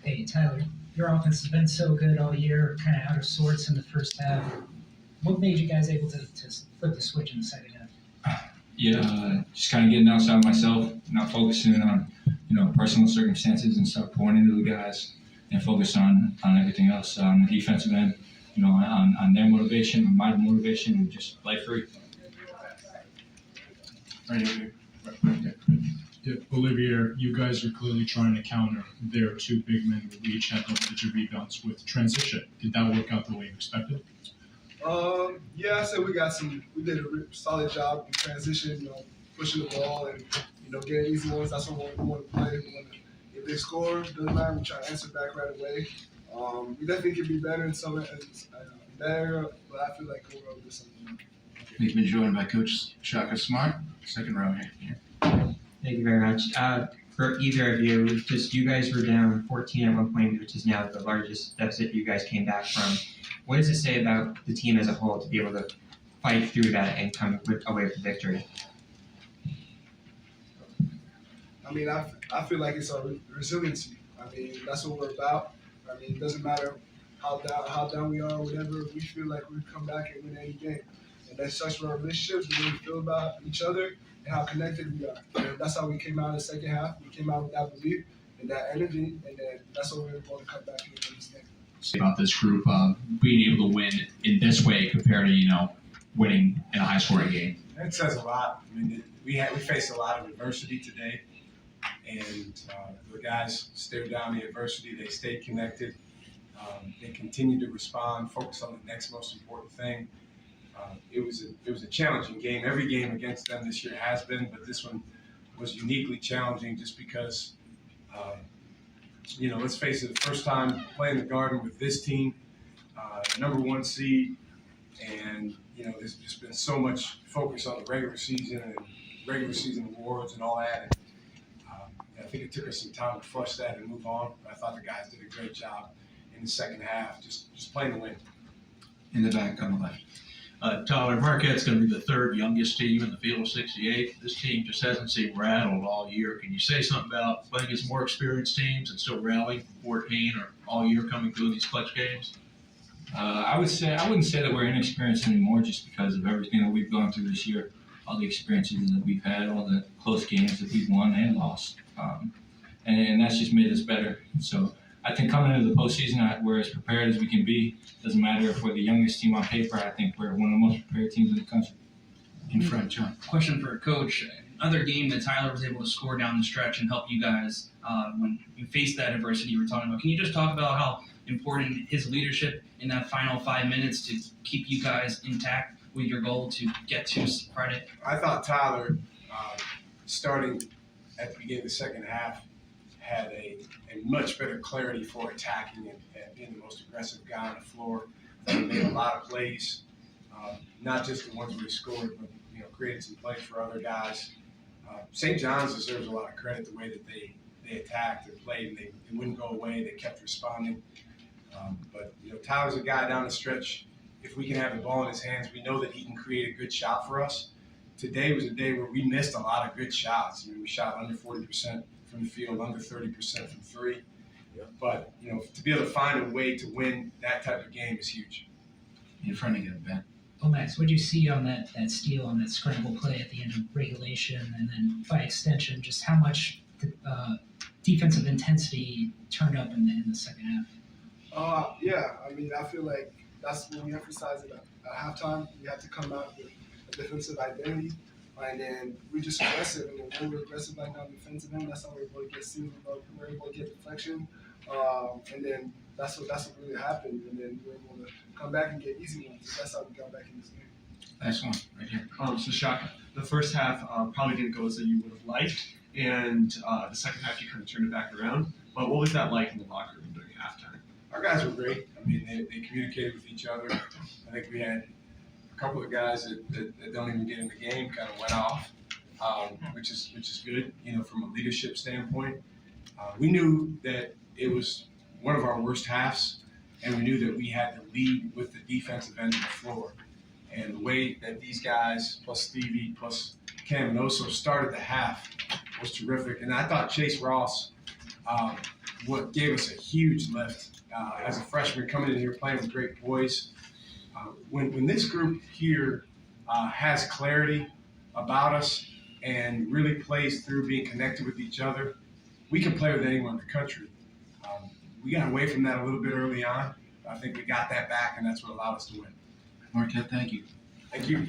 Hey, Tyler, your offense has been so good all year, kind of out of sorts in the first half. What made you guys able to flip the switch in the second half? Yeah, just kind of getting outside myself, not focusing on, personal circumstances and start pouring into the guys and focus on everything else on the defensive end, on their motivation, on my motivation, and just play free. Right here. Yeah, Olivier, you guys are clearly trying to counter their two big men who each had double-digit rebounds with transition. Did that work out the way you expected? Yeah, I said we did a solid job in transition, pushing the ball and, getting easy ones. That's what we want to play. If they score, doesn't matter, we try to answer back right away. We definitely can be better in some area, but I feel like overall we're something. We've been joined by Coach Shaka Smart, second row here. Thank you very much. For either of you, just you guys were down 14 at one point, which is now the largest deficit you guys came back from. What does it say about the team as a whole to be able to fight through that and come away with a victory? I mean, I feel like it's our resiliency. I mean, that's what we're about. I mean, it doesn't matter how down we are or whatever. We feel like we come back and win any game. And that starts with our relationships, the way we feel about each other, and how connected we are. And that's how we came out in the second half. We came out with that belief and that energy, and then that's what we were going to come back and win this game. About this group being able to win in this way compared to winning in a high-scoring game. That says a lot. I mean, we faced a lot of adversity today, and the guys stared down the adversity. They stayed connected. They continued to respond, focus on the next most important thing. It was a challenging game. Every game against them this year has been, but this one was uniquely challenging just because. Let's face it, first time playing the Garden with this team, number one seed, and, there's just been so much focus on the regular season and regular season awards and all that. And, I think it took us some time to flush that and move on. But I thought the guys did a great job in the second half, just playing to win. In the back on the left. Tyler, Marquette's going to be the third youngest team in the field of 68. This team just hasn't seemed rattled all year. Can you say something about playing against more experienced teams and still rallying from 14 or all year coming through these clutch games? I wouldn't say that we're inexperienced anymore just because of everything that we've gone through this year, all the experiences that we've had, all the close games that we've won and lost. And that's just made us better. So I think coming into the postseason, we're as prepared as we can be. Doesn't matter if we're the youngest team on paper. I think we're one of the most prepared teams in the country. In front, John. Question for Coach. Another game that Tyler was able to score down the stretch and help you guys when you faced that adversity you were talking about. Can you just talk about how important his leadership in that final 5 minutes to keep you guys intact with your goal to get to Friday? I thought Tyler, starting at the beginning of the second half, had a much better clarity for attacking and being the most aggressive guy on the floor. He made a lot of plays, not just the ones where he scored, but created some plays for other guys. St. John's deserves a lot of credit the way that they attacked and played, and they wouldn't go away. They kept responding. But Tyler's a guy down the stretch. If we can have the ball in his hands, we know that he can create a good shot for us. Today was a day where we missed a lot of good shots. I mean, we shot under 40% from the field, under 30% from three. But, to be able to find a way to win that type of game is huge. In front again, Ben. Max, what did you see on that steal on that scramble play at the end of regulation, and then by extension, just how much defensive intensity turned up in the second half? Yeah, I mean, I feel like that's when we emphasize it at halftime. We have to come out with a defensive identity, and then we're just aggressive. And when we're aggressive like on the defensive end, that's how we're able to get steals, we're able to get deflection, and then that's what really happened. And then we're able to come back and get easy ones. That's how we got back in this game. Last one, right here. So Shaka, the first half probably didn't go as you would have liked, and the second half you kind of turned it back around. But what was that like in the locker room during halftime? Our guys were great. I mean, they communicated with each other. I think we had a couple of guys that don't even get in the game kind of went off, which is good, from a leadership standpoint. We knew that it was one of our worst halves, and we knew that we had to lead with the defensive end of the floor. And the way that these guys, plus Stevie, plus Cam Noso, started the half was terrific. And I thought Chase Ross what gave us a huge lift as a freshman coming in here playing with great boys. When this group here has clarity about us and really plays through being connected with each other, we can play with anyone in the country. We got away from that a little bit early on. I think we got that back, and that's what allowed us to win. Marquette, thank you. Thank you.